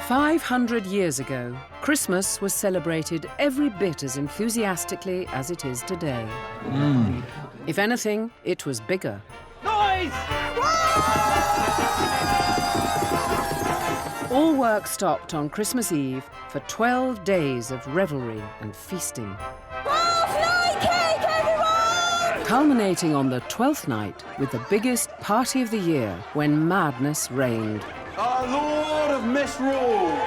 500 years ago, Christmas was celebrated every bit as enthusiastically as it is today. If anything, it was bigger. Noise! All work stopped on Christmas Eve for 12 days of revelry and feasting. Night cake, everyone! Culminating on the 12th night with the biggest party of the year when madness reigned. Our Lord of Misrule!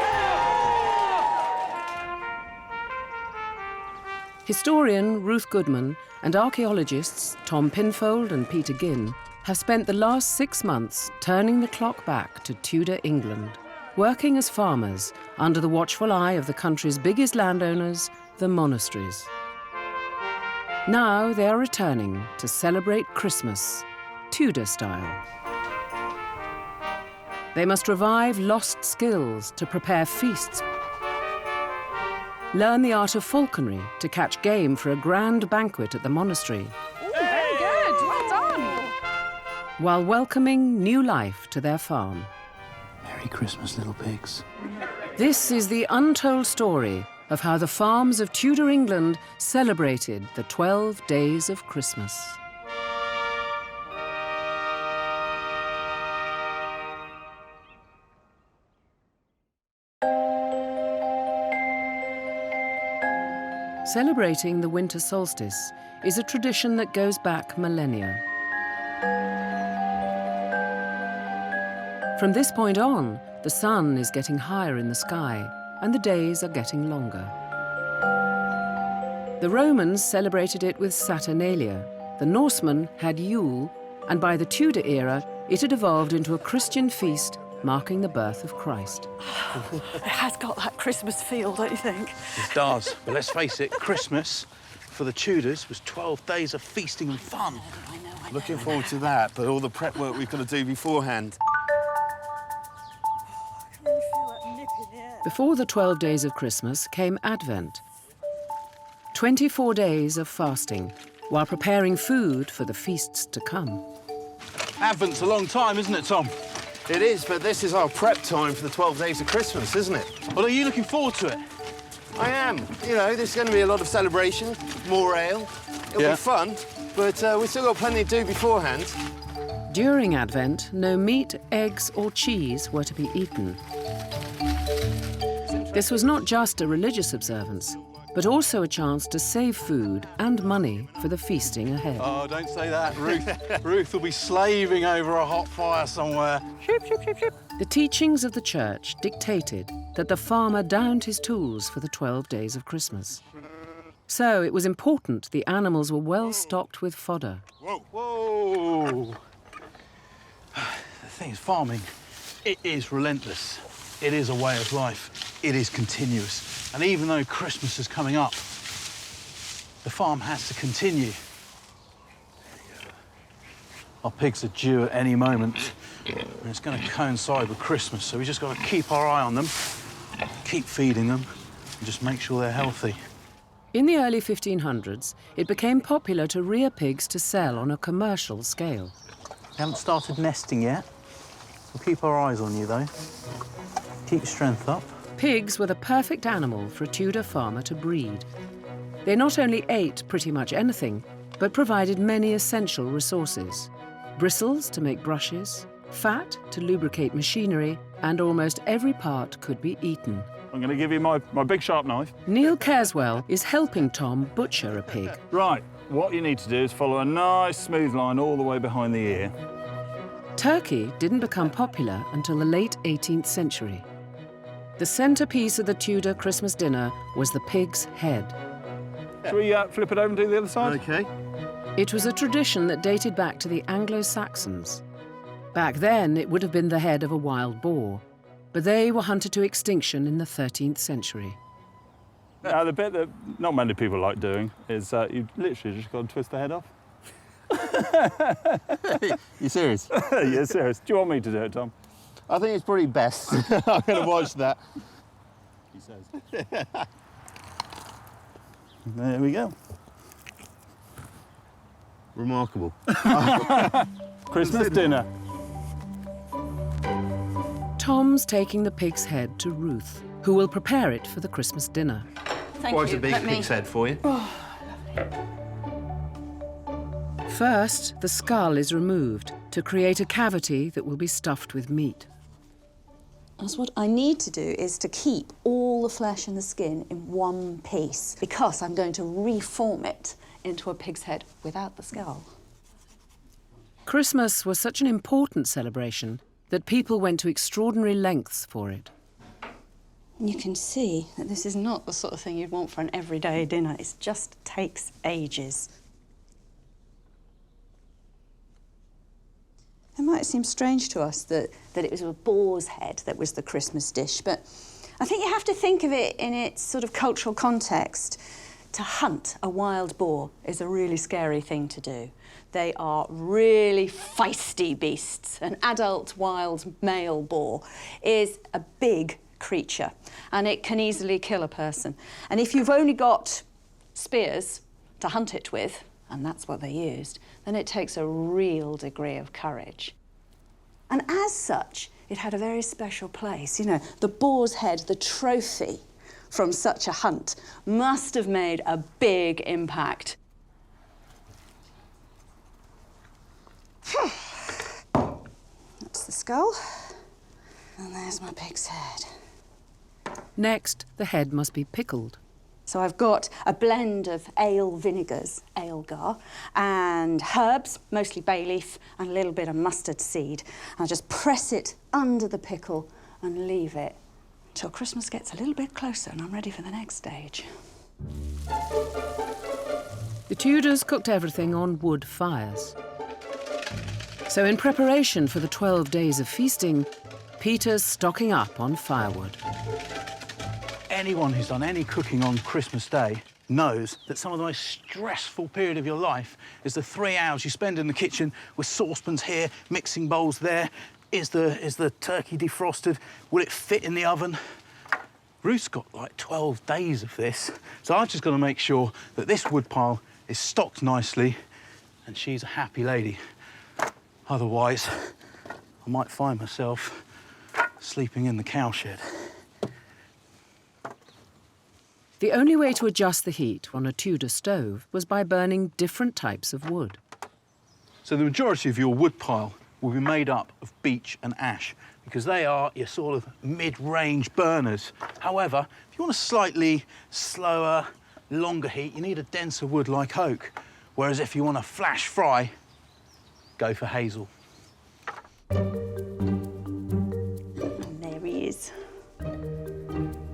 Historian Ruth Goodman and archaeologists Tom Pinfold and Peter Ginn have spent the last 6 months turning the clock back to Tudor England, working as farmers under the watchful eye of the country's biggest landowners, the monasteries. Now they are returning to celebrate Christmas, Tudor style. They must revive lost skills to prepare feasts, learn the art of falconry to catch game for a grand banquet at the monastery, Very good, well done. while welcoming new life to their farm. Merry Christmas, little pigs. This is the untold story of how the farms of Tudor England celebrated the 12 days of Christmas. Celebrating the winter solstice is a tradition that goes back millennia. From this point on, the sun is getting higher in the sky and the days are getting longer. The Romans celebrated it with Saturnalia, the Norsemen had Yule, and by the Tudor era, it had evolved into a Christian feast marking the birth of Christ. It has got that Christmas feel, don't you think? It does, but let's face it, Christmas for the Tudors was 12 days of feasting and fun. I know. Looking forward to that, but all the prep work we've got to do beforehand. I can really feel that nip in the air. Before the 12 days of Christmas came Advent. 24 days of fasting while preparing food for the feasts to come. Advent's a long time, isn't it, Tom? It is, but this is our prep time for the 12 days of Christmas, isn't it? Well, are you looking forward to it? I am. You know, there's going to be a lot of celebration, more ale. It'll Yeah. be fun, but we've still got plenty to do beforehand. During Advent, no meat, eggs or cheese were to be eaten. This was not just a religious observance, but also a chance to save food and money for the feasting ahead. Oh, don't say that, Ruth. Ruth will be slaving over a hot fire somewhere. Ship, ship, ship, ship. The teachings of the church dictated that the farmer downed his tools for the 12 days of Christmas. So it was important the animals were well stocked with fodder. Whoa, whoa. The thing is, farming, it is relentless. It is a way of life. It is continuous. And even though Christmas is coming up, the farm has to continue. Our pigs are due at any moment, and it's going to coincide with Christmas, so we just got to keep our eye on them, keep feeding them, and just make sure they're healthy. In the early 1500s, it became popular to rear pigs to sell on a commercial scale. We haven't started nesting yet. We'll keep our eyes on you, though. Keep your strength up. Pigs were the perfect animal for a Tudor farmer to breed. They not only ate pretty much anything, but provided many essential resources. Bristles to make brushes, fat to lubricate machinery, and almost every part could be eaten. I'm going to give you my big sharp knife. Neil Careswell is helping Tom butcher a pig. Right, what you need to do is follow a nice smooth line all the way behind the ear. Turkey didn't become popular until the late 18th century. The centerpiece of the Tudor Christmas dinner was the pig's head. Shall we flip it over and do the other side? OK. It was a tradition that dated back to the Anglo-Saxons. Back then, it would have been the head of a wild boar, but they were hunted to extinction in the 13th century. Now, the bit that not many people like doing is you literally just got to twist the head off. You serious? Yeah, serious. Do you want me to do it, Tom? I think it's probably best. I'm going to watch that. He says. There we go. Remarkable. Christmas dinner. Tom's taking the pig's head to Ruth, who will prepare it for the Christmas dinner. Thank Quite you. a big Let me- pig's head for you. First, the skull is removed to create a cavity that will be stuffed with meat. That's what I need to do, is to keep all the flesh and the skin in one piece, because I'm going to reform it into a pig's head without the skull. Christmas was such an important celebration that people went to extraordinary lengths for it. And you can see that this is not the sort of thing you'd want for an everyday dinner. It just takes ages. It might seem strange to us that it was a boar's head that was the Christmas dish, but I think you have to think of it in its sort of cultural context. To hunt a wild boar is a really scary thing to do. They are really feisty beasts. An adult wild male boar is a big creature, and it can easily kill a person. And if you've only got spears to hunt it with, and that's what they used, then it takes a real degree of courage. And as such, it had a very special place. You know, the boar's head, the trophy from such a hunt, must have made a big impact. That's the skull, and there's my pig's head. Next, the head must be pickled. So I've got a blend of ale vinegars, Aylgar, and herbs, mostly bay leaf, and a little bit of mustard seed. And I just press it under the pickle and leave it till Christmas gets a little bit closer and I'm ready for the next stage. The Tudors cooked everything on wood fires. So in preparation for the 12 days of feasting, Peter's stocking up on firewood. Anyone who's done any cooking on Christmas Day knows that some of the most stressful period of your life is the 3 hours you spend in the kitchen with saucepans here, mixing bowls there. Is the turkey defrosted? Will it fit in the oven? Ruth's got like 12 days of this, so I've just got to make sure that this wood pile is stocked nicely and she's a happy lady. Otherwise, I might find myself sleeping in the cowshed. The only way to adjust the heat on a Tudor stove was by burning different types of wood. So the majority of your wood pile will be made up of beech and ash because they are your sort of mid-range burners. However, if you want a slightly slower, longer heat, you need a denser wood like oak. Whereas if you want a flash fry, go for hazel. And there he is.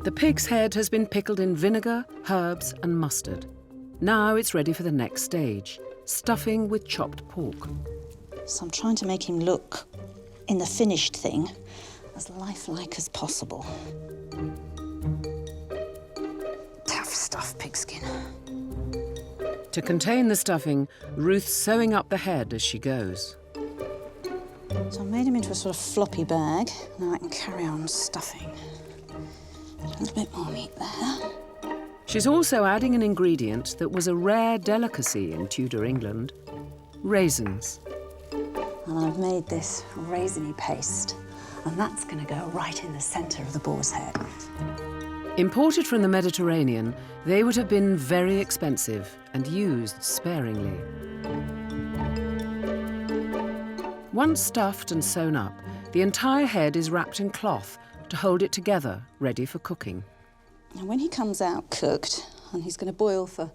The pig's head has been pickled in vinegar, herbs and mustard. Now it's ready for the next stage, stuffing with chopped pork. So I'm trying to make him look, in the finished thing, as lifelike as possible. Tough stuff, pigskin. To contain the stuffing, Ruth's sewing up the head as she goes. So I made him into a sort of floppy bag. Now I can carry on stuffing. A little bit more meat there. She's also adding an ingredient that was a rare delicacy in Tudor England, raisins. And I've made this raisiny paste, and that's going to go right in the centre of the boar's head. Imported from the Mediterranean, they would have been very expensive and used sparingly. Once stuffed and sewn up, the entire head is wrapped in cloth to hold it together, ready for cooking. Now, when he comes out cooked, and he's going to boil for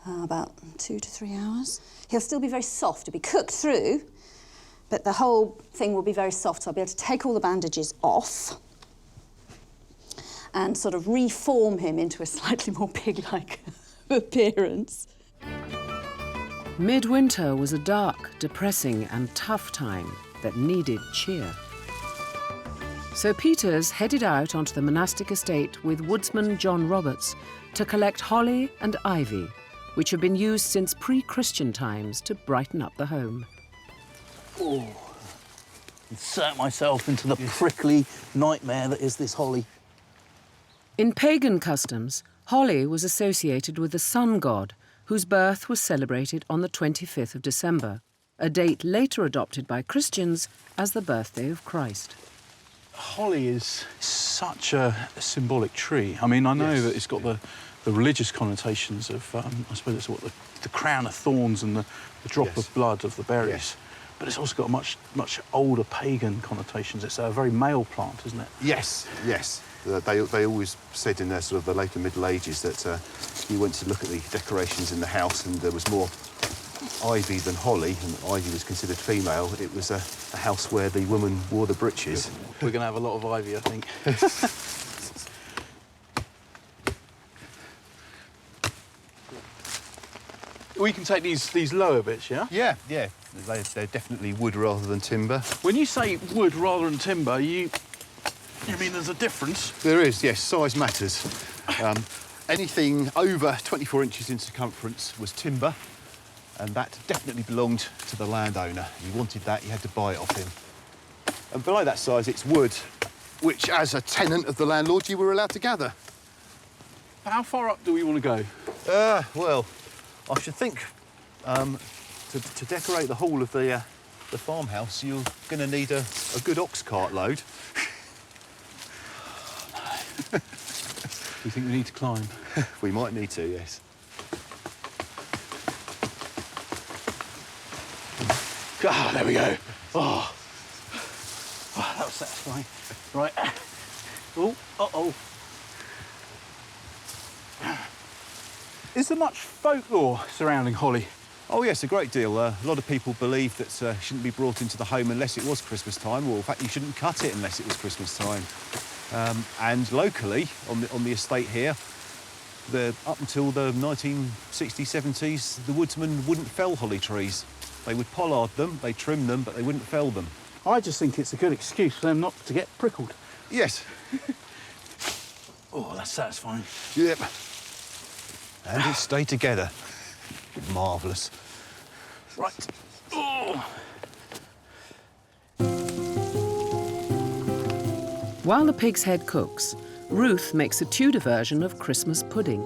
about 2 to 3 hours, he'll still be very soft. He'll be cooked through, but the whole thing will be very soft, so I'll be able to take all the bandages off and sort of reform him into a slightly more pig-like appearance. Midwinter was a dark, depressing and tough time that needed cheer. So Peters headed out onto the monastic estate with woodsman John Roberts to collect holly and ivy, which have been used since pre-Christian times to brighten up the home. Oh, insert myself into the prickly nightmare that is this holly. In pagan customs, holly was associated with the sun god, whose birth was celebrated on the 25th of December, a date later adopted by Christians as the birthday of Christ. Holly is such a symbolic tree. I mean, I know that it's got the religious connotations of, I suppose it's what the crown of thorns and the drop of blood of the berries. Yes. But it's also got much older pagan connotations. It's a very male plant, isn't it? Yes, yes. They always said in their sort of the later Middle Ages that you went to look at the decorations in the house and there was more ivy than holly, and ivy was considered female. It was a house where the woman wore the breeches. We're going to have a lot of ivy, I think. We can take these lower bits, yeah? Yeah, yeah. They're definitely wood rather than timber. When you say wood rather than timber, you mean there's a difference? There is, yes. Size matters. Anything over 24 inches in circumference was timber, and that definitely belonged to the landowner. You wanted that, you had to buy it off him. And below that size, it's wood, which, as a tenant of the landlord, you were allowed to gather. How far up do we want to go? Well, I should think to decorate the whole of the farmhouse, you're going to need a good ox cart load. Do you think we need to climb? We might need to, yes. Ah, there we go. Oh, that was satisfying. Right. Oh, uh-oh. Is there much folklore surrounding holly? Oh, yes, a great deal. A lot of people believe that it shouldn't be brought into the home unless it was Christmas time, or in fact, you shouldn't cut it unless it was Christmas time. And locally, on the estate here, up until the 1960s, 70s, the woodsmen wouldn't fell holly trees. They would pollard them, they trim them, but they wouldn't fell them. I just think it's a good excuse for them not to get prickled. Yes. Oh, that's satisfying. Yep. And it stayed together. Marvellous. Right. Oh. While the pig's head cooks, Ruth makes a Tudor version of Christmas pudding.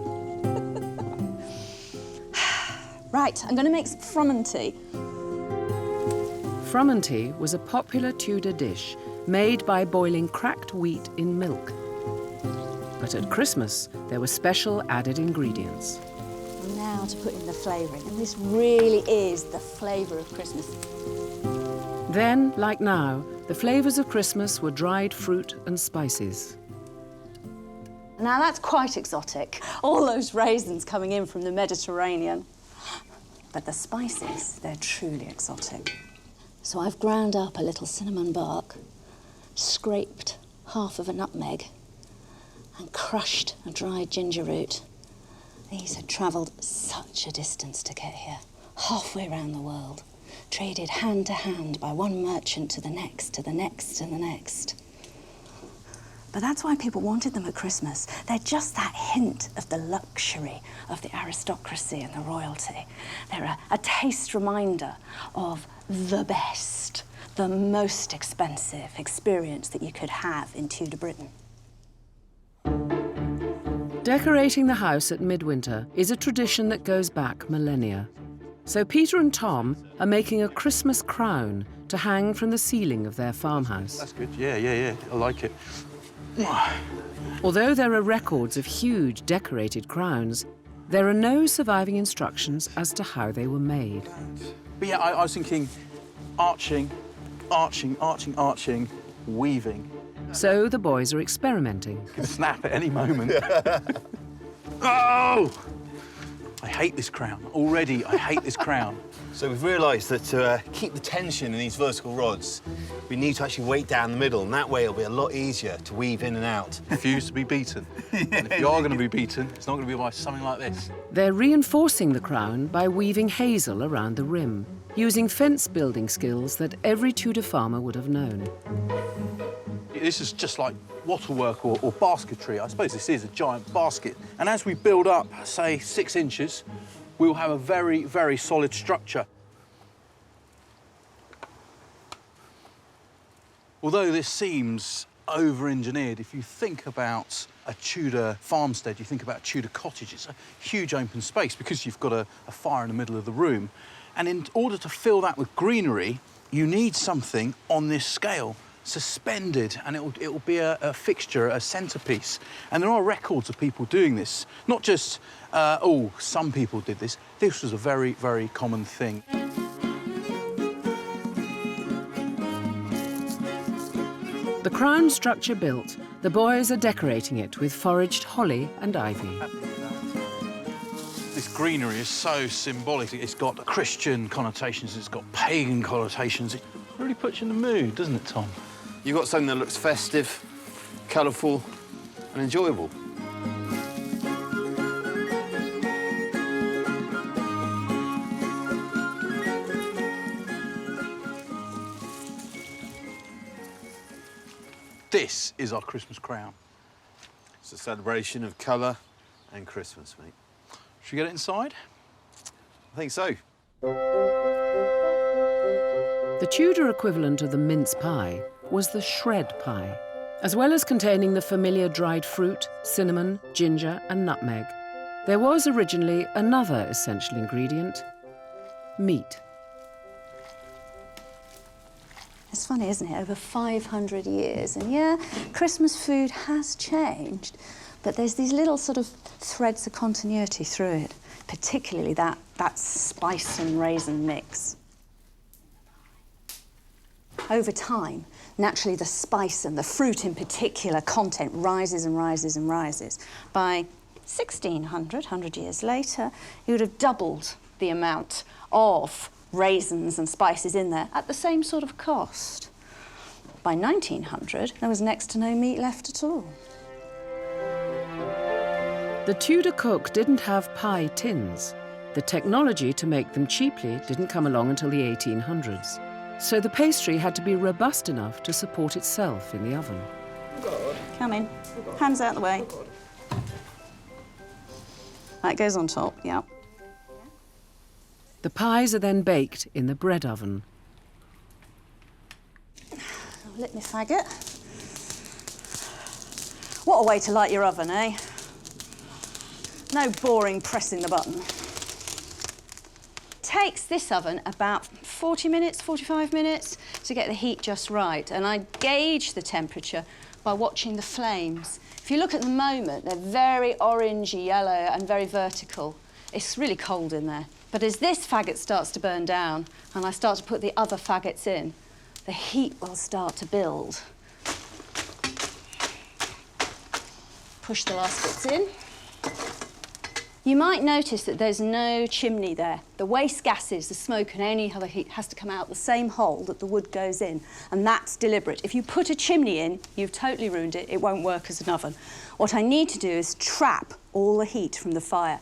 Right, I'm going to make some frumenty. Frumenty was a popular Tudor dish made by boiling cracked wheat in milk. But at Christmas, there were special added ingredients. Now to put in the flavouring, and this really is the flavour of Christmas. Then, like now, the flavours of Christmas were dried fruit and spices. Now that's quite exotic, all those raisins coming in from the Mediterranean. But the spices, they're truly exotic. So I've ground up a little cinnamon bark, scraped half of a nutmeg, and crushed a dried ginger root. These had travelled such a distance to get here, halfway around the world, traded hand to hand by one merchant to the next, to the next, and the next. But that's why people wanted them at Christmas. They're just that hint of the luxury of the aristocracy and the royalty. They're a taste reminder of the best, the most expensive experience that you could have in Tudor Britain. Decorating the house at midwinter is a tradition that goes back millennia. So Peter and Tom are making a Christmas crown to hang from the ceiling of their farmhouse. That's good. Yeah. I like it. Although there are records of huge decorated crowns, there are no surviving instructions as to how they were made. But yeah, I was thinking arching, weaving. So the boys are experimenting. Could snap at any moment. Oh! I hate this crown. Already, I hate this crown. So we've realised that to keep the tension in these vertical rods, we need to actually weight down the middle, and that way it'll be a lot easier to weave in and out. Refuse to be beaten. And if you are going to be beaten, it's not going to be by something like this. They're reinforcing the crown by weaving hazel around the rim, using fence-building skills that every Tudor farmer would have known. This is just like wattlework or basketry. I suppose this is a giant basket. And as we build up, say, 6 inches, we'll have a very, very solid structure. Although this seems over-engineered, if you think about a Tudor farmstead, you think about a Tudor cottage, it's a huge open space because you've got a fire in the middle of the room. And in order to fill that with greenery, you need something on this scale. suspended, and it'll be a fixture, a centrepiece. And there are records of people doing this. Not just, oh, some people did this. This was a very, very common thing. The crown structure built, the boys are decorating it with foraged holly and ivy. This greenery is so symbolic. It's got Christian connotations, it's got pagan connotations. It really puts you in the mood, doesn't it, Tom? You've got something that looks festive, colourful and enjoyable. This is our Christmas crown. It's a celebration of colour and Christmas, mate. Should we get it inside? I think so. The Tudor equivalent of the mince pie was the shred pie. As well as containing the familiar dried fruit, cinnamon, ginger and nutmeg, there was originally another essential ingredient: meat. It's funny, isn't it? Over 500 years. And yeah, Christmas food has changed, but there's these little sort of threads of continuity through it, particularly that spice and raisin mix. Over time, naturally the spice and the fruit in particular content rises and rises and rises. By 1600, 100 years later, you would have doubled the amount of raisins and spices in there at the same sort of cost. By 1900, there was next to no meat left at all. The Tudor cook didn't have pie tins. The technology to make them cheaply didn't come along until the 1800s. So the pastry had to be robust enough to support itself in the oven. Come in. Hands out the way. That goes on top, yeah. The pies are then baked in the bread oven. I'll lit my faggot. What a way to light your oven, eh? No boring pressing the button. Takes this oven about 40 minutes, 45 minutes to get the heat just right. And I gauge the temperature by watching the flames. If you look at the moment, they're very orangey yellow and very vertical. It's really cold in there. But as this faggot starts to burn down and I start to put the other faggots in, the heat will start to build. Push the last bits in. You might notice that there's no chimney there. The waste gases, the smoke and any other heat has to come out the same hole that the wood goes in, and that's deliberate. If you put a chimney in, you've totally ruined it. It won't work as an oven. What I need to do is trap all the heat from the fire.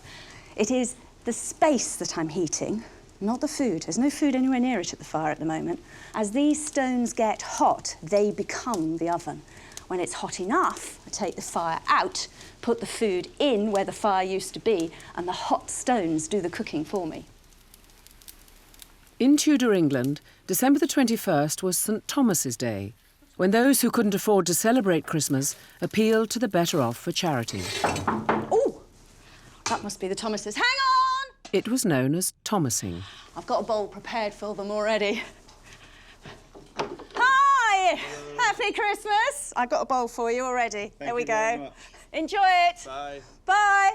It is the space that I'm heating, not the food. There's no food anywhere near it at the fire at the moment. As these stones get hot, they become the oven. When it's hot enough, I take the fire out, put the food in where the fire used to be, and the hot stones do the cooking for me. In Tudor England, December the 21st was St. Thomas's Day, when those who couldn't afford to celebrate Christmas appealed to the better off for charity. Oh, that must be the Thomases. Hang on! It was known as Thomasing. I've got a bowl prepared for them already. Hi! Happy Christmas! I've got a bowl for you already. There we go. Enjoy it. Bye. Bye.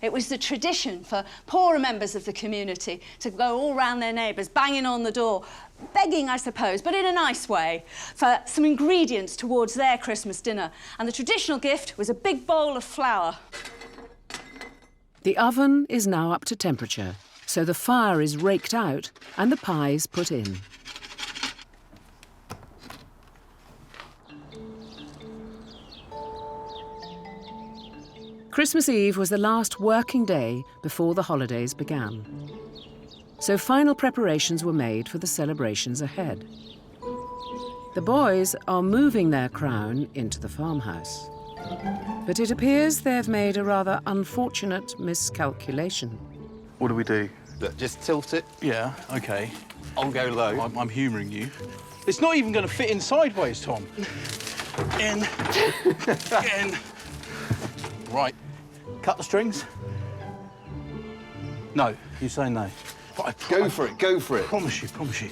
It was the tradition for poorer members of the community to go all round their neighbours, banging on the door, begging, I suppose, but in a nice way, for some ingredients towards their Christmas dinner. And the traditional gift was a big bowl of flour. The oven is now up to temperature, so the fire is raked out and the pies put in. Christmas Eve was the last working day before the holidays began. So final preparations were made for the celebrations ahead. The boys are moving their crown into the farmhouse. But it appears they've made a rather unfortunate miscalculation. What do we do? Look, just tilt it. Yeah, OK. I'll go low. I'm humouring you. It's not even going to fit in sideways, Tom. In. In. Right. Cut the strings? No, you say no. But I Go for it, go for it. Promise you.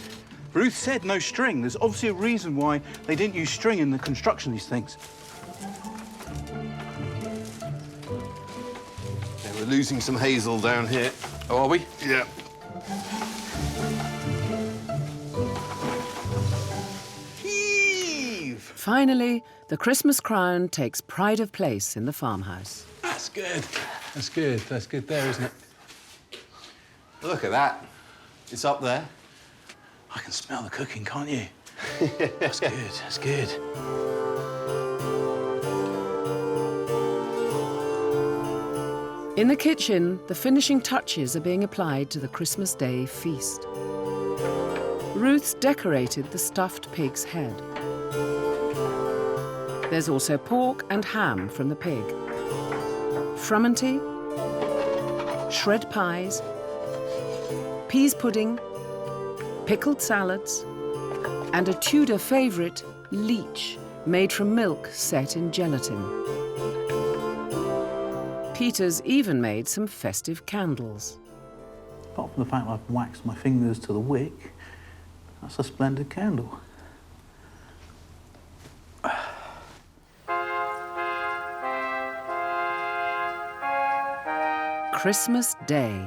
Ruth said no string. There's obviously a reason why they didn't use string in the construction of these things. Yeah, we're losing some hazel down here. Oh, are we? Yeah. Heave! Finally, the Christmas crown takes pride of place in the farmhouse. That's good. That's good. That's good there, isn't it? Look at that. It's up there. I can smell the cooking, can't you? That's good. That's good. In the kitchen, the finishing touches are being applied to the Christmas Day feast. Ruth's decorated the stuffed pig's head. There's also pork and ham from the pig, frumenty, shred pies, peas pudding, pickled salads, and a Tudor favourite, leech, made from milk set in gelatin. Peter's even made some festive candles. Apart from the fact I've waxed my fingers to the wick, that's a splendid candle. Christmas Day.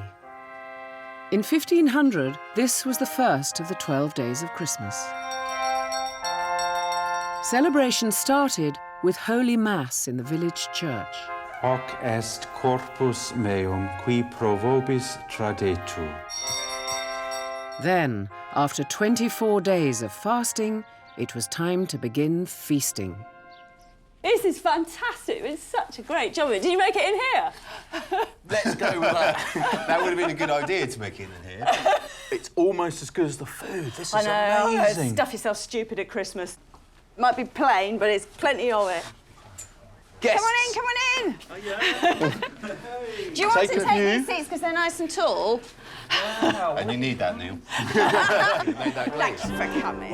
In 1500, this was the first of the 12 days of Christmas. Celebrations started with Holy Mass in the village church. Hoc est corpus meum qui pro vobis tradetur. Then, after 24 days of fasting, it was time to begin feasting. This is fantastic. It's such a great job. Did you make it in here? Let's go with that. That would have been a good idea to make it in here. It's almost as good as the food. This is I know. amazing. Stuff yourself stupid at Christmas. Might be plain, but it's plenty of it. Guests. Come on in, come on in. Do you want to take these seats because they're nice and tall? And you need that, Neil. You made that clear. Thanks for coming.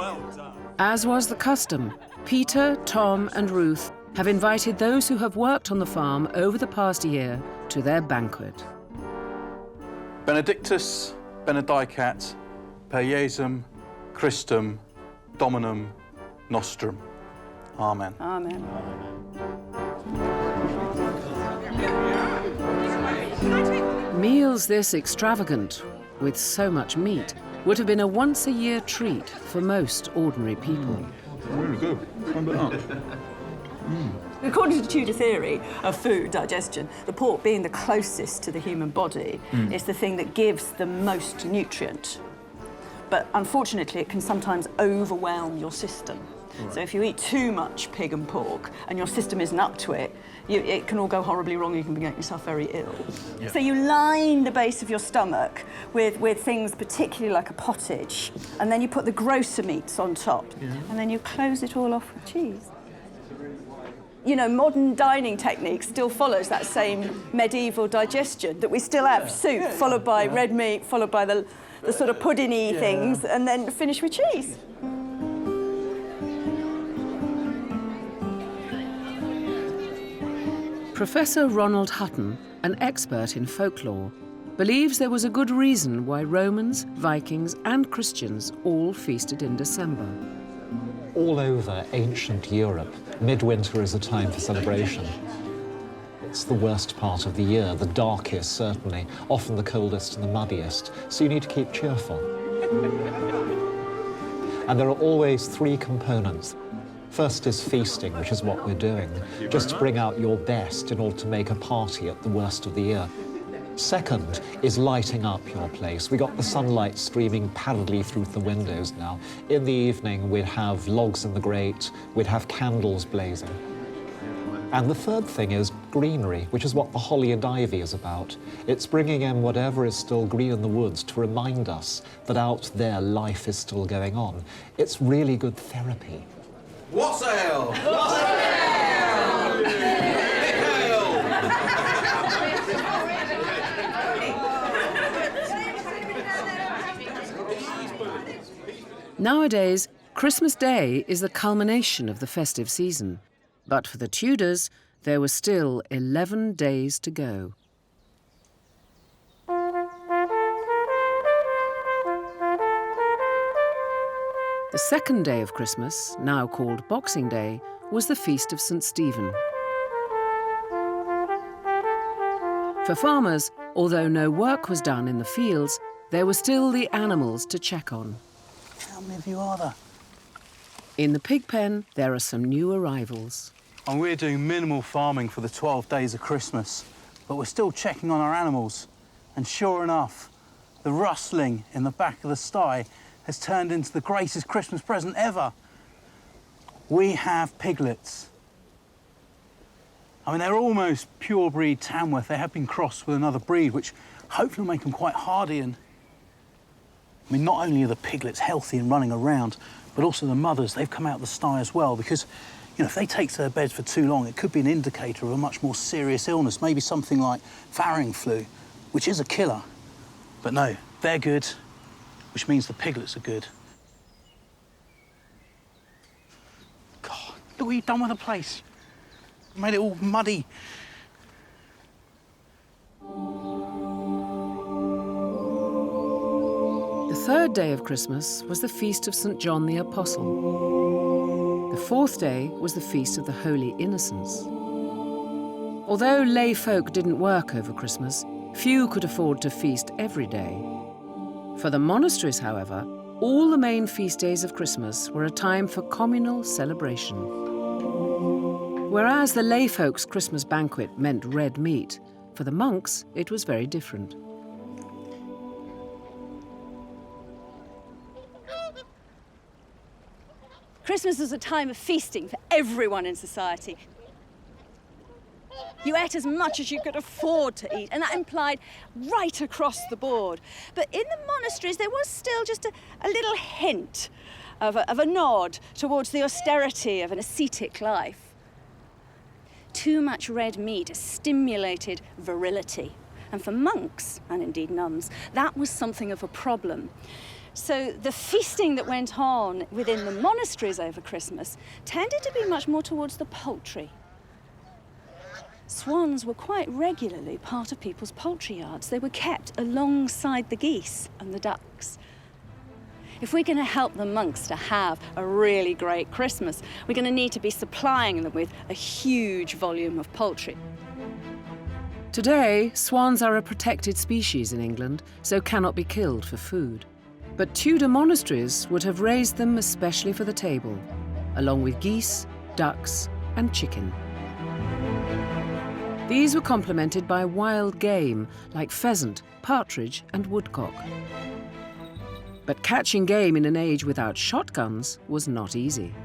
As was the custom, Peter, Tom and Ruth have invited those who have worked on the farm over the past year to their banquet. Benedictus, benedicat, per Jesum, Christum, Dominum, Nostrum. Amen. Amen. Meals this extravagant, with so much meat, would have been a once-a-year treat for most ordinary people. Really good. According to Tudor theory of food digestion, the pork being the closest to the human body is the thing that gives the most nutrient. But unfortunately, it can sometimes overwhelm your system. Right. So if you eat too much pig and pork and your system isn't up to it, it can all go horribly wrong. You can get yourself very ill. Yeah. So you line the base of your stomach with things particularly like a pottage, and then you put the grosser meats on top, and then you close it all off with cheese. You know, modern dining technique still follows that same medieval digestion, that we still have soup, followed by red meat, followed by the sort of pudding-y things, and then finish with cheese. Professor Ronald Hutton, an expert in folklore, believes there was a good reason why Romans, Vikings and Christians all feasted in December. All over ancient Europe, midwinter is a time for celebration. It's the worst part of the year, the darkest certainly, often the coldest and the muddiest, so you need to keep cheerful. And there are always three components. First is feasting, which is what we're doing, just to bring out your best in order to make a party at the worst of the year. Second is lighting up your place. We got the sunlight streaming pallidly through the windows now. In the evening, we'd have logs in the grate, we'd have candles blazing. And the third thing is greenery, which is what the holly and ivy is about. It's bringing in whatever is still green in the woods to remind us that out there life is still going on. It's really good therapy. What's ale? What's ale? Nowadays, Christmas Day is the culmination of the festive season. But for the Tudors, there were still 11 days to go. The second day of Christmas, now called Boxing Day, was the feast of St. Stephen. For farmers, although no work was done in the fields, there were still the animals to check on. How many of you are there? In the pig pen, there are some new arrivals. And we're doing minimal farming for the 12 days of Christmas, but we're still checking on our animals. And sure enough, the rustling in the back of the sty has turned into the greatest Christmas present ever. We have piglets. I mean, they're almost pure breed Tamworth. They have been crossed with another breed, which hopefully will make them quite hardy. And I mean, not only are the piglets healthy and running around, but also the mothers, they've come out of the sty as well, because, you know, if they take to their beds for too long, it could be an indicator of a much more serious illness, maybe something like farrowing flu, which is a killer. But no, they're good, which means the piglets are good. God, look what you've done with the place. You made it all muddy. The third day of Christmas was the feast of St. John the Apostle. The fourth day was the feast of the Holy Innocents. Although lay folk didn't work over Christmas, few could afford to feast every day. For the monasteries, however, all the main feast days of Christmas were a time for communal celebration. Whereas the lay folks' Christmas banquet meant red meat, for the monks it was very different. Christmas was a time of feasting for everyone in society. You ate as much as you could afford to eat, and that implied right across the board. But in the monasteries, there was still just a little hint of a nod towards the austerity of an ascetic life. Too much red meat stimulated virility. And for monks, and indeed nuns, that was something of a problem. So the feasting that went on within the monasteries over Christmas tended to be much more towards the poultry. Swans were quite regularly part of people's poultry yards. They were kept alongside the geese and the ducks. If we're going to help the monks to have a really great Christmas, we're going to need to be supplying them with a huge volume of poultry. Today, swans are a protected species in England, so cannot be killed for food. But Tudor monasteries would have raised them especially for the table, along with geese, ducks, and chicken. These were complemented by wild game like pheasant, partridge, and woodcock. But catching game in an age without shotguns was not easy.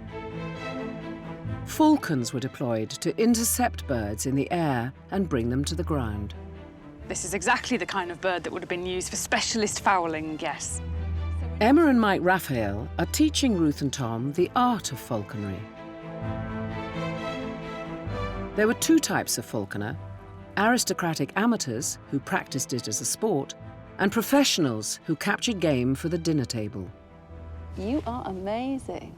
Falcons were deployed to intercept birds in the air and bring them to the ground. This is exactly the kind of bird that would have been used for specialist fowling, yes. Emma and Mike Raphael are teaching Ruth and Tom the art of falconry. There were two types of falconer: aristocratic amateurs who practiced it as a sport, and professionals who captured game for the dinner table. You are amazing.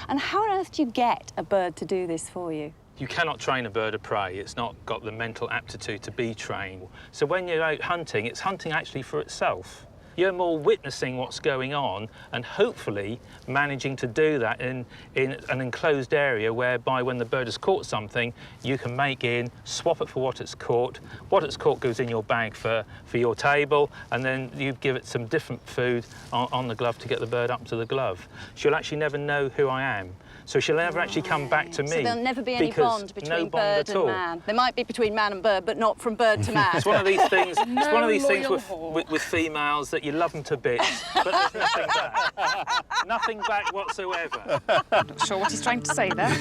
And how on earth do you get a bird to do this for you? You cannot train a bird of prey. It's not got the mental aptitude to be trained. So when you're out hunting, it's hunting actually for itself. You're more witnessing what's going on and hopefully managing to do that in an enclosed area whereby when the bird has caught something, you can make in, swap it for what it's caught. What it's caught goes in your bag for your table, and then you give it some different food on the glove to get the bird up to the glove. She'll actually never know who I am. So she'll never actually come back to me. So there'll never be any bond between bird and man. There might be between man and bird, but not from bird to man. It's one of these things. It's one of these things with females that you love them to bits, but there's nothing back. Nothing back whatsoever. Not sure what he's trying to say there.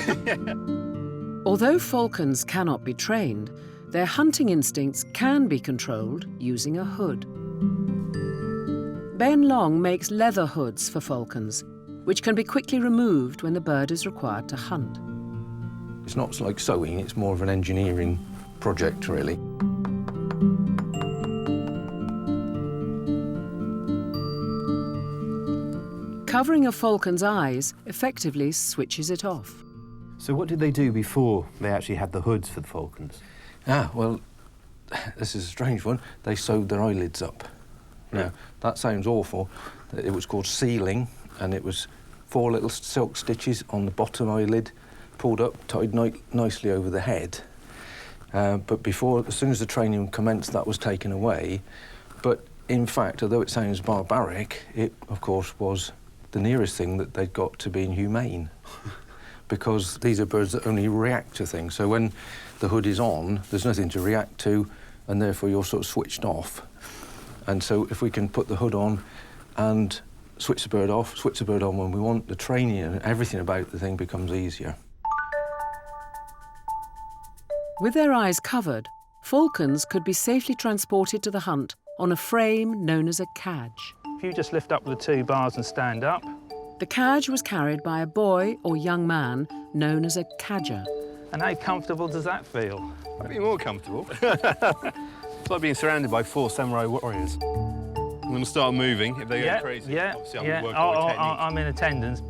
Although falcons cannot be trained, their hunting instincts can be controlled using a hood. Ben Long makes leather hoods for falcons, which can be quickly removed when the bird is required to hunt. It's not like sewing, it's more of an engineering project, really. Covering a falcon's eyes effectively switches it off. So what did they do before they actually had the hoods for the falcons? Ah, well, this is a strange one. They sewed their eyelids up. Now, that sounds awful. It was called sealing, and it was 4 little silk stitches on the bottom eyelid, pulled up, tied nicely over the head. But as soon as the training commenced, that was taken away. But in fact, although it sounds barbaric, it, of course, was the nearest thing that they'd got to being humane. Because these are birds that only react to things. So when the hood is on, there's nothing to react to, and therefore you're sort of switched off. And so if we can put the hood on and switch the bird off, switch the bird on when we want, the training and everything about the thing becomes easier. With their eyes covered, falcons could be safely transported to the hunt on a frame known as a cadge. If you just lift up the 2 bars and stand up. The cadge was carried by a boy or young man known as a cadger. And how comfortable does that feel? I'd be more comfortable. It's like being surrounded by 4 samurai warriors. I'm going to start moving if they go crazy. Yeah, obviously, I'm yeah. working on technique. I'm in attendance.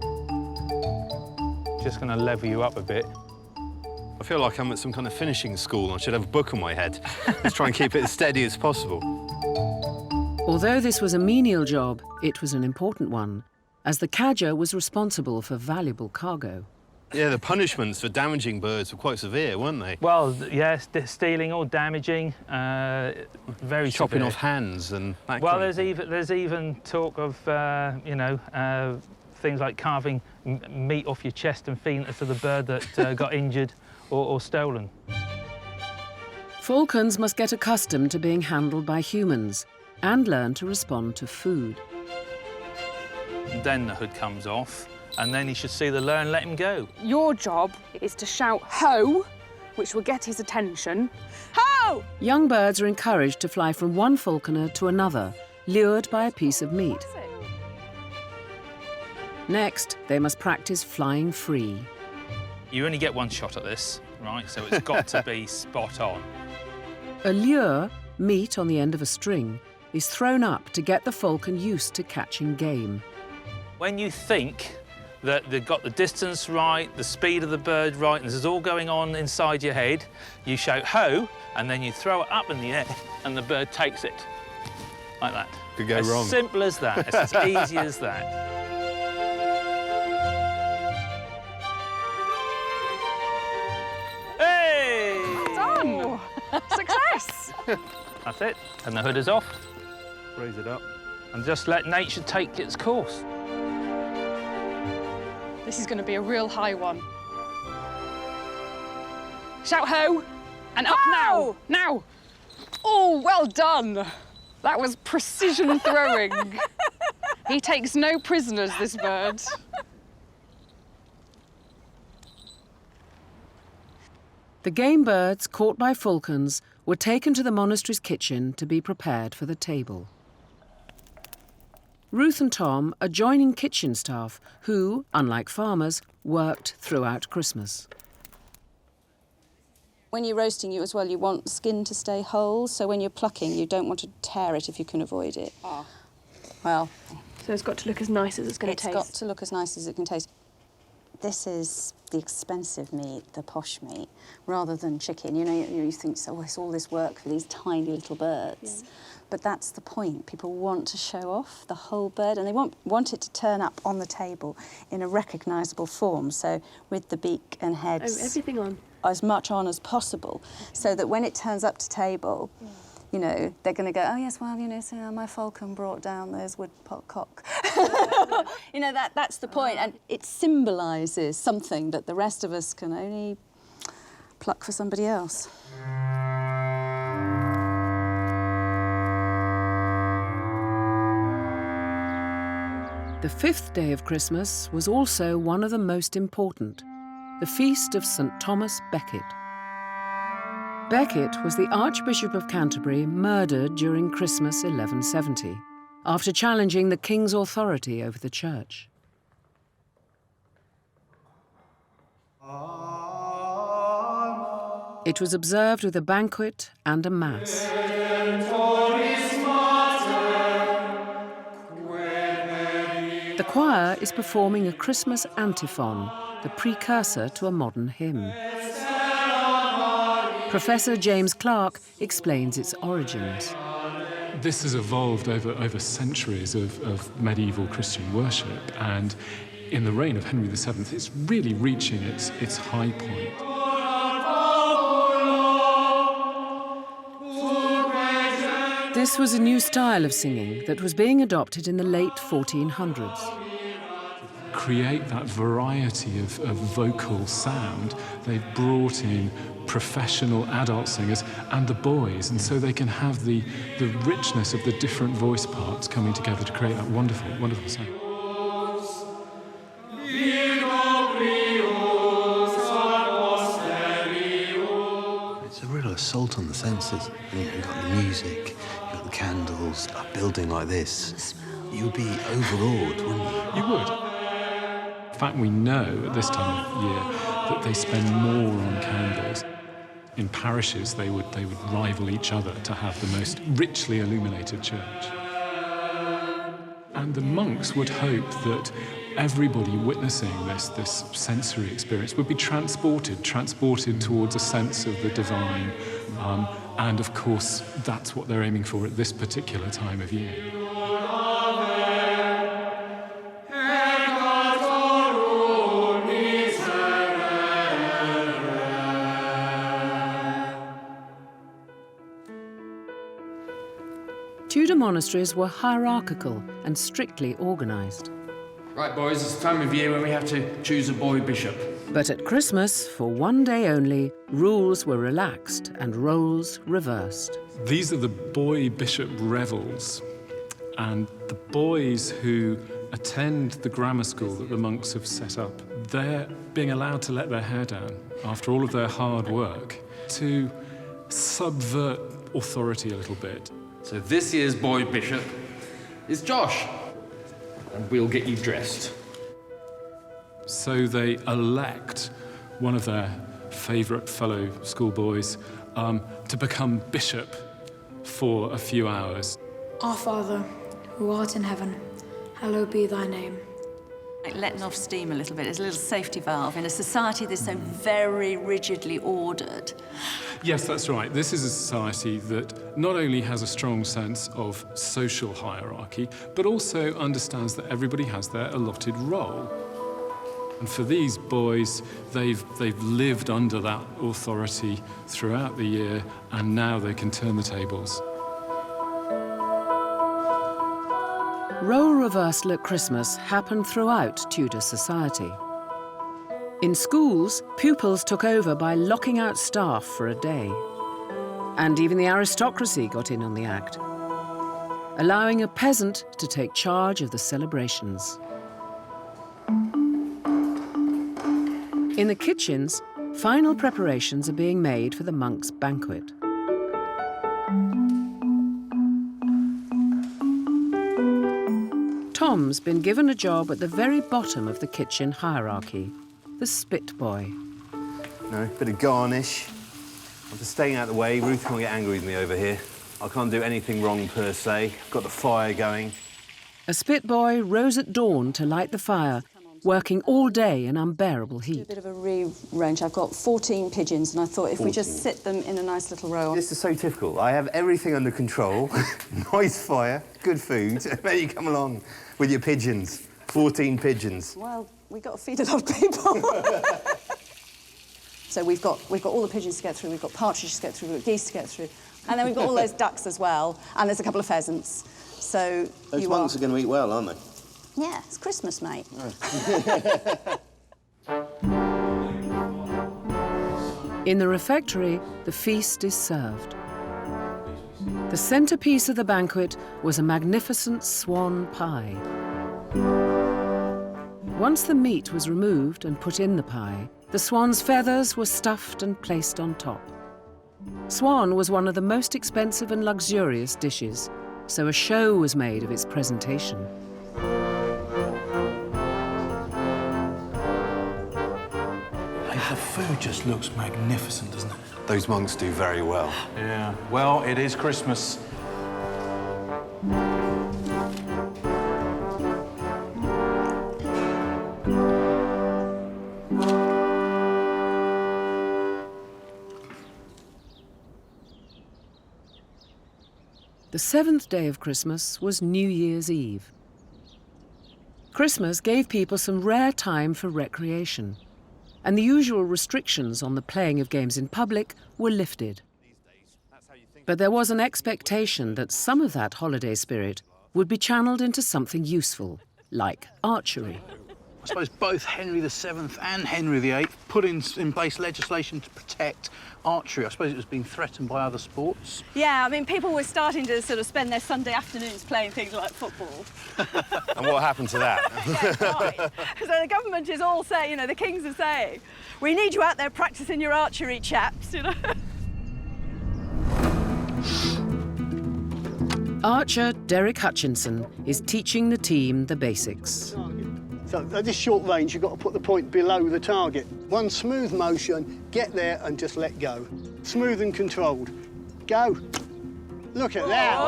Just going to level you up a bit. I feel like I'm at some kind of finishing school. I should have a book on my head. Let's try and keep it as steady as possible. Although this was a menial job, it was an important one, as the cadger was responsible for valuable cargo. Yeah, the punishments for damaging birds were quite severe, weren't they? Well, yes, stealing or damaging, very chopping severe. off hands and that Well, kind of thing. there's even talk of, you know, things like carving meat off your chest and feeding it to the bird that got injured or stolen. Falcons must get accustomed to being handled by humans and learn to respond to food. Then the hood comes off, and then he should see the lure and let him go. Your job is to shout ho, which will get his attention. Ho! Young birds are encouraged to fly from one falconer to another, lured by a piece of meat. Next, they must practice flying free. You only get 1 shot at this, right? So it's got to be spot on. A lure, meat on the end of a string, is thrown up to get the falcon used to catching game. When you think that they've got the distance right, the speed of the bird right, and this is all going on inside your head, you shout ho, and then you throw it up in the air, and the bird takes it. Like that. Could go wrong. As simple as that. It's as easy as that. Hey! Done! Success! That's it. And the hood is off. Raise it up. And just let nature take its course. This is going to be a real high one. Shout ho! And up now! Now! Oh, well done! That was precision throwing. He takes no prisoners, this bird. The game birds caught by falcons were taken to the monastery's kitchen to be prepared for the table. Ruth and Tom are joining kitchen staff who, unlike farmers, worked throughout Christmas. When you're roasting you as well, you want skin to stay whole, so when you're plucking, you don't want to tear it if you can avoid it. Ah. Well... So it's got to look as nice as it's going to taste? It's got to look as nice as it can taste. This is the expensive meat, the posh meat, rather than chicken. You know, you think, so it's all this work for these tiny little birds. Yeah. But that's the point. People want to show off the whole bird, and they want it to turn up on the table in a recognisable form. So with the beak and heads... Oh, everything on? As much on as possible, so that when it turns up to table, you know, they're going to go, oh, yes, well, you know, so my falcon brought down those woodcock. You know, that's the point, and it symbolises something that the rest of us can only pluck for somebody else. The 5th day of Christmas was also one of the most important, the feast of St. Thomas Becket. Becket was the Archbishop of Canterbury murdered during Christmas 1170, after challenging the king's authority over the church. It was observed with a banquet and a mass. The choir is performing a Christmas antiphon, the precursor to a modern hymn. Professor James Clark explains its origins. This has evolved over centuries of medieval Christian worship, and in the reign of Henry VII, it's really reaching its high point. This was a new style of singing that was being adopted in the late 1400s. Create that variety of vocal sound, they've brought in professional adult singers and the boys, and so they can have the richness of the different voice parts coming together to create that wonderful, wonderful sound. It's a real assault on the senses. You've got the music, you've got the candles, a building like this. You'd be overawed, wouldn't you? You would. In fact, we know at this time of year that they spend more on candles. In parishes, they would rival each other to have the most richly illuminated church. And the monks would hope that everybody witnessing this sensory experience would be transported towards a sense of the divine. And of course, that's what they're aiming for at this particular time of year. Tudor monasteries were hierarchical and strictly organised. Right, boys, it's the time of year when we have to choose a boy bishop. But at Christmas, for one day only, rules were relaxed and roles reversed. These are the boy bishop revels, and the boys who attend the grammar school that the monks have set up, they're being allowed to let their hair down after all of their hard work to subvert authority a little bit. So this year's boy bishop is Josh, and we'll get you dressed. So they elect one of their favourite fellow schoolboys to become bishop for a few hours. Our Father, who art in heaven, hallowed be thy name. Like letting off steam a little bit. It's a little safety valve in a society that's so very rigidly ordered. Yes, that's right. This is a society that not only has a strong sense of social hierarchy, but also understands that everybody has their allotted role. And for these boys, they've lived under that authority throughout the year, and now they can turn the tables. Role reversal at Christmas happened throughout Tudor society. In schools, pupils took over by locking out staff for a day. And even the aristocracy got in on the act, allowing a peasant to take charge of the celebrations. In the kitchens, final preparations are being made for the monks' banquet. Tom's been given a job at the very bottom of the kitchen hierarchy, the spit boy. No, bit of garnish. I'm just staying out of the way. Ruth can't get angry with me over here. I can't do anything wrong per se. I've got the fire going. A spit boy rose at dawn to light the fire, working all day in unbearable heat. A bit of a rearrange. I've got 14 pigeons, and I thought if we just sit them in a nice little row. This is so typical. I have everything under control. Nice fire, good food. There you come along with your pigeons. 14 pigeons. Well, we've got to feed a lot of people. So we've got all the pigeons to get through, we've got partridges to get through, we've got geese to get through, and then we've got all those ducks as well, and there's a couple of pheasants. So those monks are going to eat well, aren't they? Yeah, it's Christmas, mate. In the refectory, the feast is served. The centrepiece of the banquet was a magnificent swan pie. Once the meat was removed and put in the pie, the swan's feathers were stuffed and placed on top. Swan was one of the most expensive and luxurious dishes, so a show was made of its presentation. The food just looks magnificent, doesn't it? Those monks do very well. Yeah, well, it is Christmas. The seventh day of Christmas was New Year's Eve. Christmas gave people some rare time for recreation, and the usual restrictions on the playing of games in public were lifted. But there was an expectation that some of that holiday spirit would be channeled into something useful, like archery. I suppose both Henry VII and Henry VIII put in place legislation to protect archery. I suppose it was being threatened by other sports. Yeah, I mean, people were starting to sort of spend their Sunday afternoons playing things like football. And what happened to that? Yeah, right. So the government is all saying, you know, the kings are saying, we need you out there practising your archery, chaps, you know. Archer Derek Hutchinson is teaching the team the basics. So at this short range, you've got to put the point below the target. One smooth motion, get there and just let go. Smooth and controlled. Go. Look at that.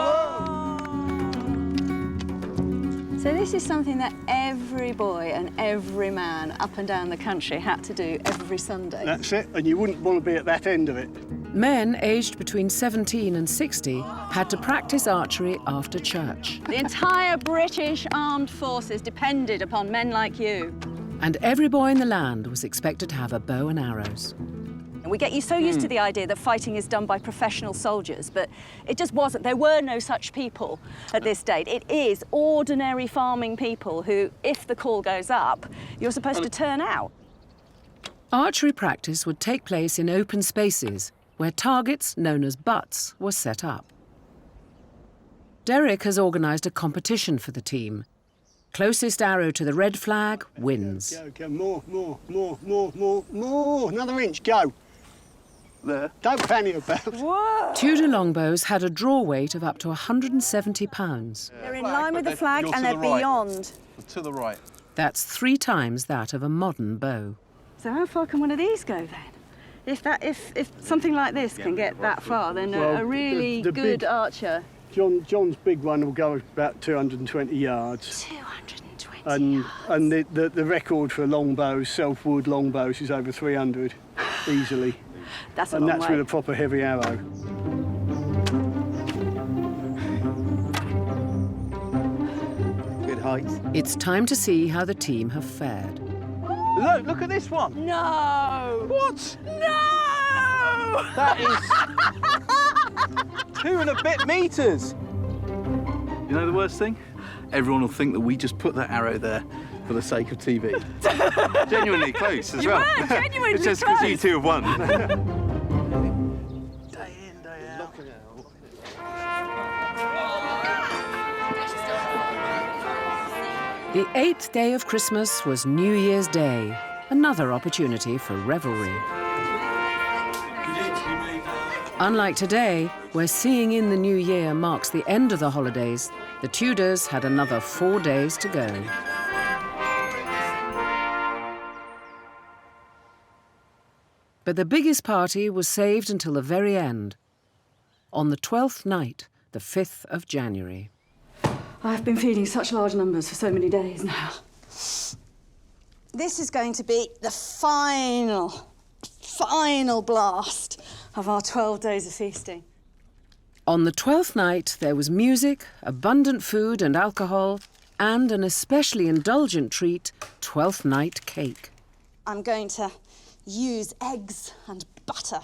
So this is something that every boy and every man up and down the country had to do every Sunday. That's it, and you wouldn't want to be at that end of it. Men aged between 17 and 60 had to practice archery after church. The entire British armed forces depended upon men like you. And every boy in the land was expected to have a bow and arrows. And we get you so used to the idea that fighting is done by professional soldiers, but it just wasn't. There were no such people at this date. It is ordinary farming people who, if the call goes up, you're supposed to turn out. Archery practice would take place in open spaces where targets known as butts were set up. Derek has organised a competition for the team. Closest arrow to the red flag wins. Go, more. Another inch, go. There. Don't panic about it. Whoa. Tudor longbows had a draw weight of up to 170 pounds. They're in line with the flag and they're beyond. To the right. That's 3 times that of a modern bow. So how far can one of these go then? If something like this can get that far, then a really the good big archer. John's big one will go about 220 yards. 220 yards. And the record for longbows, self-wood longbows, is over 300 easily. That's a and long that's way. with a proper heavy arrow. Good height. It's time to see how the team have fared. Look at this one. No! What? No! That is 2 and a bit metres. You know the worst thing? Everyone will think that we just put that arrow there for the sake of TV. Genuinely close as You well. were genuinely It's just because you close. two have won. Day in, day out. The 8th day of Christmas was New Year's Day, another opportunity for revelry. Unlike today, where seeing in the new year marks the end of the holidays, the Tudors had another 4 days to go. But the biggest party was saved until the very end, on the 12th night, the 5th of January. I've been feeding such large numbers for so many days now. This is going to be the final blast of our 12 days of feasting. On the 12th night, there was music, abundant food and alcohol, and an especially indulgent treat, 12th night cake. I'm going to use eggs and butter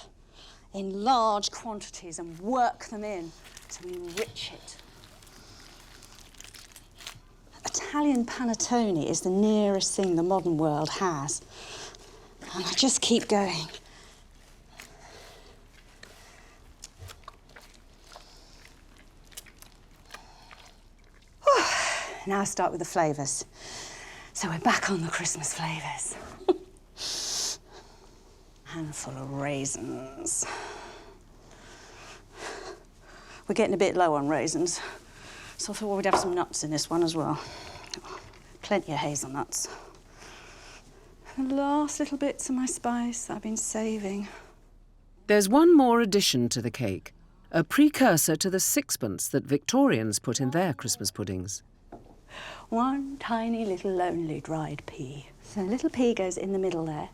in large quantities and work them in to enrich it. Italian panettone is the nearest thing the modern world has. And I just keep going. Now I start with the flavours. So we're back on the Christmas flavours. Handful of raisins. We're getting a bit low on raisins, so I thought we'd have some nuts in this one as well. Plenty of hazelnuts. The last little bits of my spice I've been saving. There's one more addition to the cake, a precursor to the sixpence that Victorians put in their Christmas puddings. One tiny little lonely dried pea. So a little pea goes in the middle there,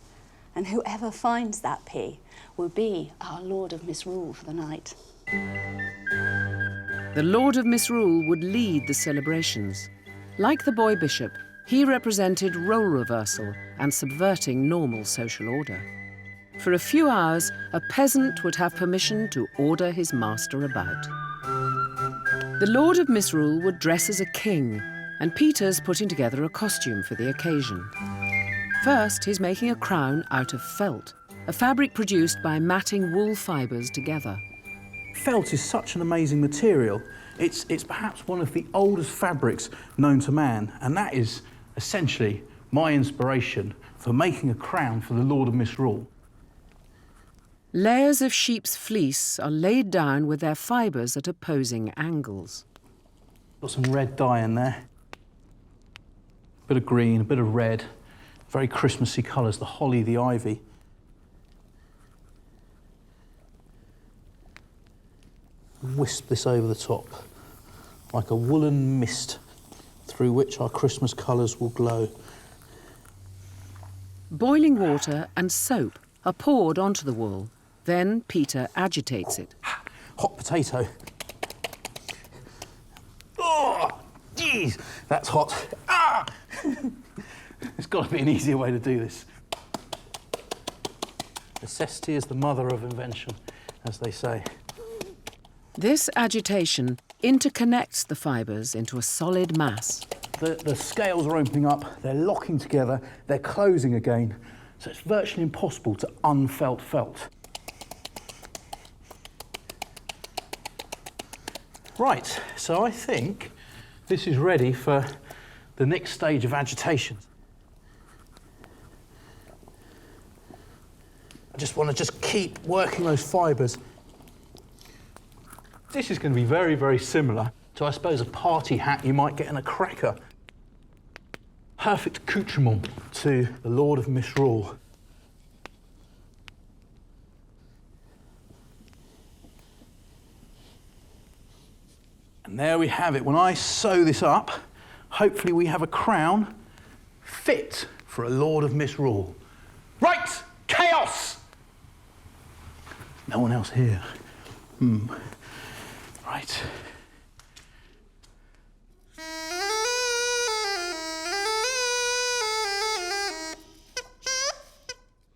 and whoever finds that pea will be our Lord of Misrule for the night. The Lord of Misrule would lead the celebrations. Like the boy bishop, He represented role reversal and subverting normal social order. For a few hours, a peasant would have permission to order his master about. The Lord of Misrule would dress as a king, and Peter's putting together a costume for the occasion. First, he's making a crown out of felt, a fabric produced by matting wool fibres together. Felt is such an amazing material. It's perhaps one of the oldest fabrics known to man, and that is essentially my inspiration for making a crown for the Lord of Misrule. Layers of sheep's fleece are laid down with their fibres at opposing angles. Got some red dye in there. A bit of green, a bit of red. Very Christmassy colours, the holly, the ivy. Wisp this over the top, like a woolen mist through which our Christmas colours will glow. Boiling water and soap are poured onto the wool. Then Peter agitates it. Hot potato. Oh, geez, that's hot. Ah! There's got to be an easier way to do this. Necessity is the mother of invention, as they say. This agitation interconnects the fibres into a solid mass. The scales are opening up, they're locking together, they're closing again, so it's virtually impossible to unfelt felt. Right, so I think this is ready for the next stage of agitation. I just want to keep working those fibres. This is going to be very, very similar to, I suppose, a party hat you might get in a cracker. Perfect accoutrement to the Lord of Misrule. And there we have it. When I sew this up, hopefully we have a crown fit for a Lord of Misrule. Right, chaos! No one else here. Right.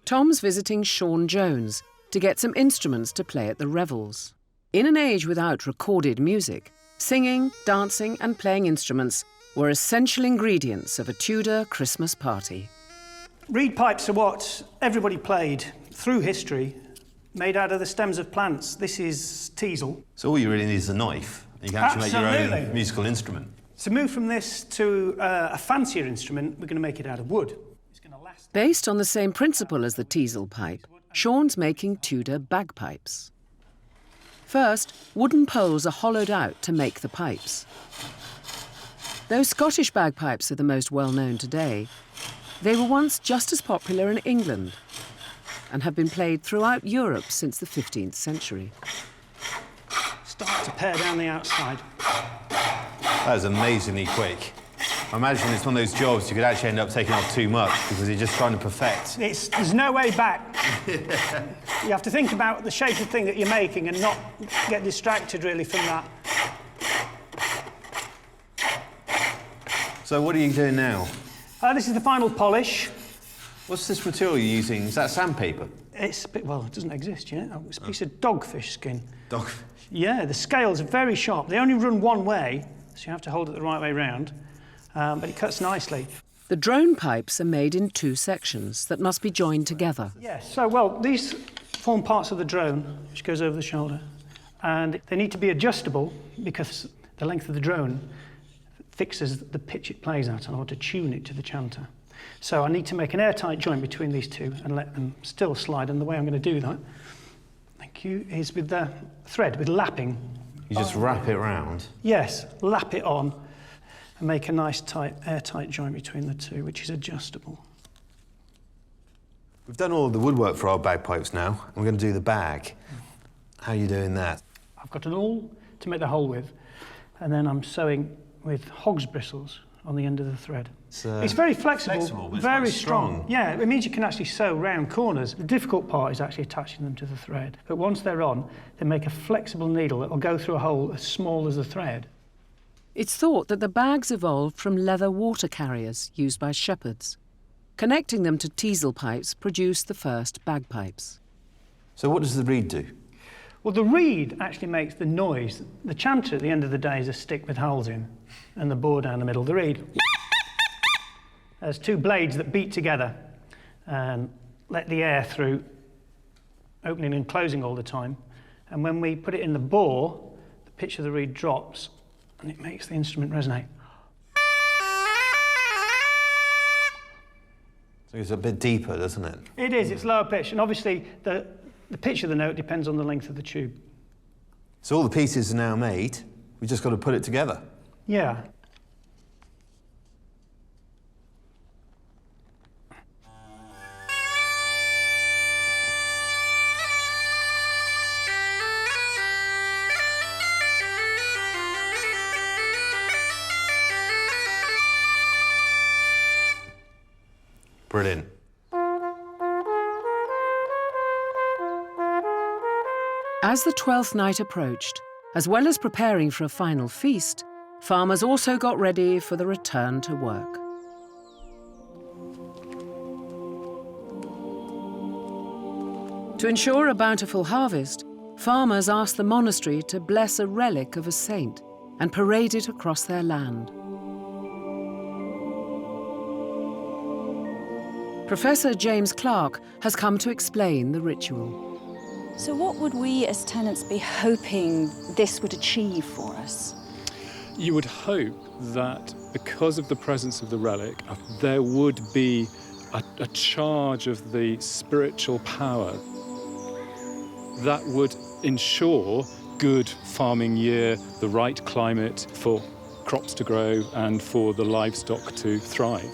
Tom's visiting Sean Jones to get some instruments to play at the revels. In an age without recorded music, singing, dancing and playing instruments were essential ingredients of a Tudor Christmas party. Reed pipes are what everybody played through history, made out of the stems of plants. This is teasel. So all you really need is a knife. You can actually make your own musical instrument. To move from this to a fancier instrument, we're going to make it out of wood. Based on the same principle as the teasel pipe, Sean's making Tudor bagpipes. First, wooden poles are hollowed out to make the pipes. Though Scottish bagpipes are the most well-known today, they were once just as popular in England and have been played throughout Europe since the 15th century. Start to pare down the outside. That was amazingly quick. I imagine it's one of those jobs you could actually end up taking off too much because you're just trying to perfect. There's no way back. You have to think about the shape of the thing that you're making and not get distracted really from that. So what are you doing now? This is the final polish. What's this material you're using? Is that sandpaper? Well, it doesn't exist yet. It's a piece of dogfish skin. Dogfish? Yeah, the scales are very sharp. They only run one way, so you have to hold it the right way round. But it cuts nicely. The drone pipes are made in two sections that must be joined together. Yes, so, well, these form parts of the drone, which goes over the shoulder, and they need to be adjustable because the length of the drone fixes the pitch it plays at in order to tune it to the chanter. So I need to make an airtight joint between these two and let them still slide, and the way I'm going to do that, thank you, is with the thread, with lapping. You just wrap it round? Yes, lap it on and make a nice tight, airtight joint between the two, which is adjustable. We've done all the woodwork for our bagpipes now, and we're going to do the bag. How are you doing that? I've got an awl to make the hole with, and then I'm sewing with hog's bristles on the end of the thread. It's very flexible, but very it's strong. Yeah, it means you can actually sew round corners. The difficult part is actually attaching them to the thread. But once they're on, they make a flexible needle that will go through a hole as small as the thread. It's thought that the bags evolved from leather water carriers used by shepherds. Connecting them to teasel pipes produced the first bagpipes. So what does the reed do? Well, the reed actually makes the noise. The chanter at the end of the day is a stick with holes in, and the bore down the middle. The reed, there's two blades that beat together and let the air through, opening and closing all the time. And when we put it in the bore, the pitch of the reed drops, and it makes the instrument resonate. So it's a bit deeper, doesn't it? It is, it's lower pitch, and obviously the pitch of the note depends on the length of the tube. So all the pieces are now made, we've just got to put it together. Yeah. Brilliant. As the 12th night approached, as well as preparing for a final feast, farmers also got ready for the return to work. To ensure a bountiful harvest, farmers asked the monastery to bless a relic of a saint and parade it across their land. Professor James Clark has come to explain the ritual. So what would we as tenants be hoping this would achieve for us? You would hope that because of the presence of the relic, there would be a charge of the spiritual power that would ensure good farming year, the right climate for crops to grow and for the livestock to thrive.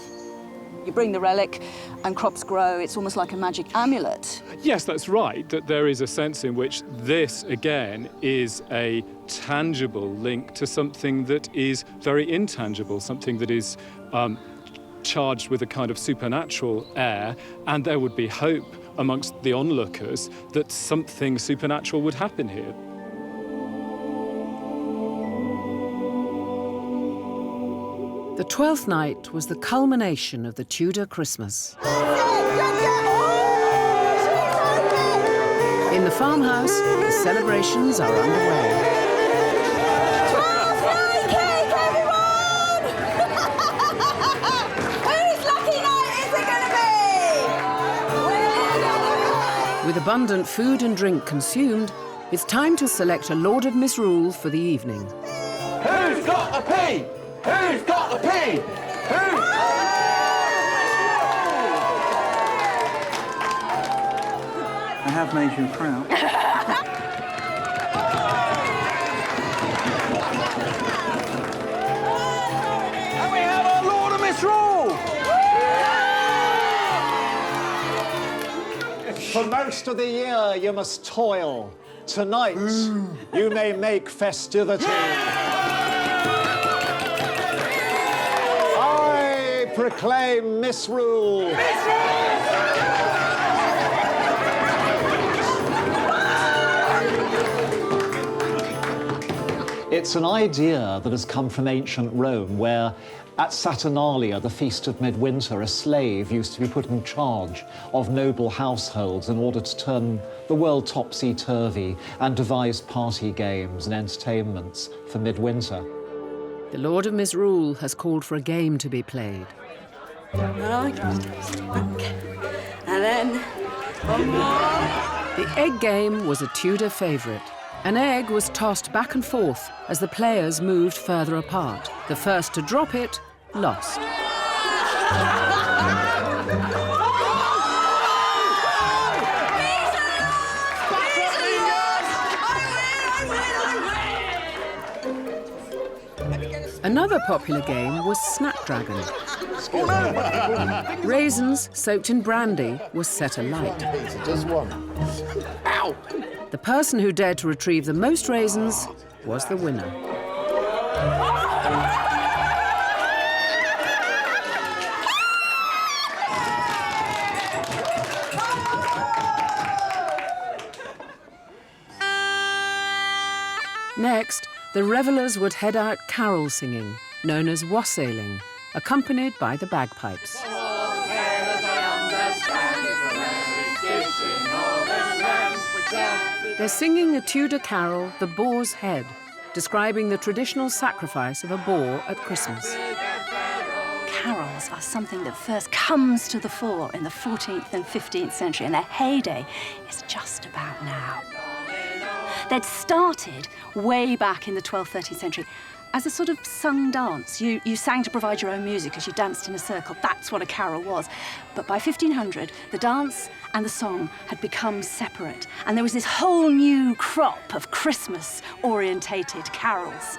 You bring the relic and crops grow. It's almost like a magic amulet. Yes, that's right, that there is a sense in which this, again, is a tangible link to something that is very intangible, something that is charged with a kind of supernatural air, and there would be hope amongst the onlookers that something supernatural would happen here. The 12th night was the culmination of the Tudor Christmas. In the farmhouse, the celebrations are underway. With abundant food and drink consumed, it's time to select a Lord of Misrule for the evening. Who's got the pea? Who's got the pea? Who? I have made you proud. And we have our Lord of Misrule! For most of the year, you must toil. Tonight, you may make festivity. I proclaim misrule. It's an idea that has come from ancient Rome, where at Saturnalia, the feast of midwinter, a slave used to be put in charge of noble households in order to turn the world topsy-turvy and devise party games and entertainments for midwinter. The Lord of Misrule has called for a game to be played. And then one more. The egg game was a Tudor favourite. An egg was tossed back and forth as the players moved further apart. The first to drop it lost. Another popular game was Snapdragon. Raisins soaked in brandy was set alight. Just one. Ow! The person who dared to retrieve the most raisins was the winner. Next, the revellers would head out carol singing, known as wassailing, accompanied by the bagpipes. They're singing a Tudor carol, The Boar's Head, describing the traditional sacrifice of a boar at Christmas. Carols are something that first comes to the fore in the 14th and 15th century, and their heyday is just about now. They'd started way back in the 12th, 13th century as a sort of sung dance. You sang to provide your own music as you danced in a circle. That's what a carol was. But by 1500, the dance and the song had become separate, and there was this whole new crop of Christmas-orientated carols.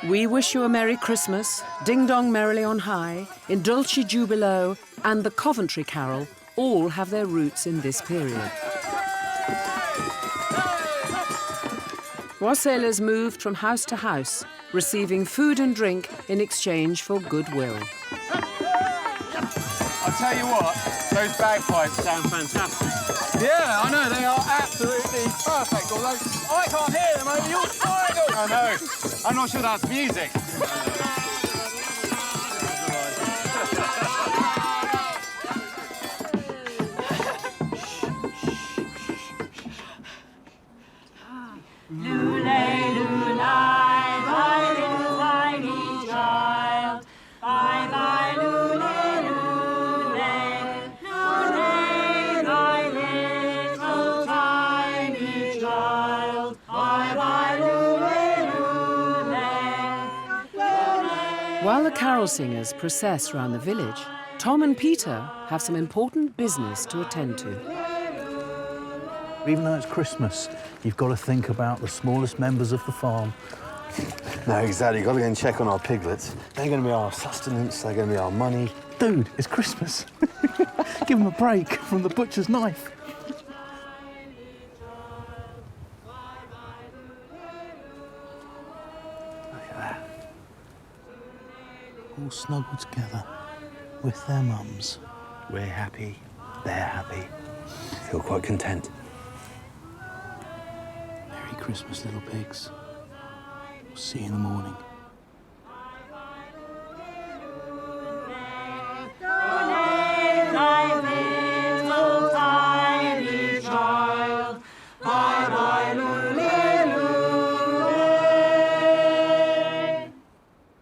We Wish You a Merry Christmas, Ding Dong Merrily on High, In Dulci Jubilo, and the Coventry Carol all have their roots in this period. Wassailers moved from house to house, receiving food and drink in exchange for goodwill. I'll tell you what, those bagpipes sound fantastic. Yeah, I know, they are absolutely perfect, although I can't hear them over your triangle. I know. I'm not sure that's music. While the carol singers process round the village, Tom and Peter have some important business to attend to. Even though it's Christmas, you've got to think about the smallest members of the farm. No, exactly. You've got to go and check on our piglets. They're going to be our sustenance, they're going to be our money. Dude, it's Christmas. Give them a break from the butcher's knife. All snuggled together with their mums. We're happy, they're happy. Feel quite content. Merry Christmas, little pigs. We'll see you in the morning.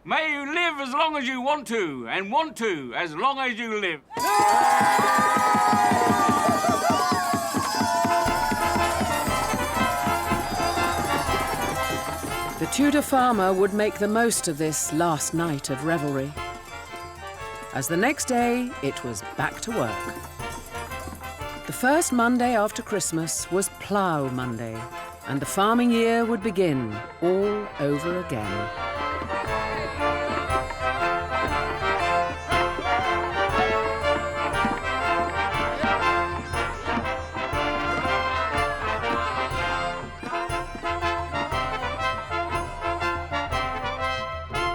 May you live as long as you want to, and want to as long as you live. The Tudor farmer would make the most of this last night of revelry. As the next day, it was back to work. The first Monday after Christmas was Plough Monday, and the farming year would begin all over again.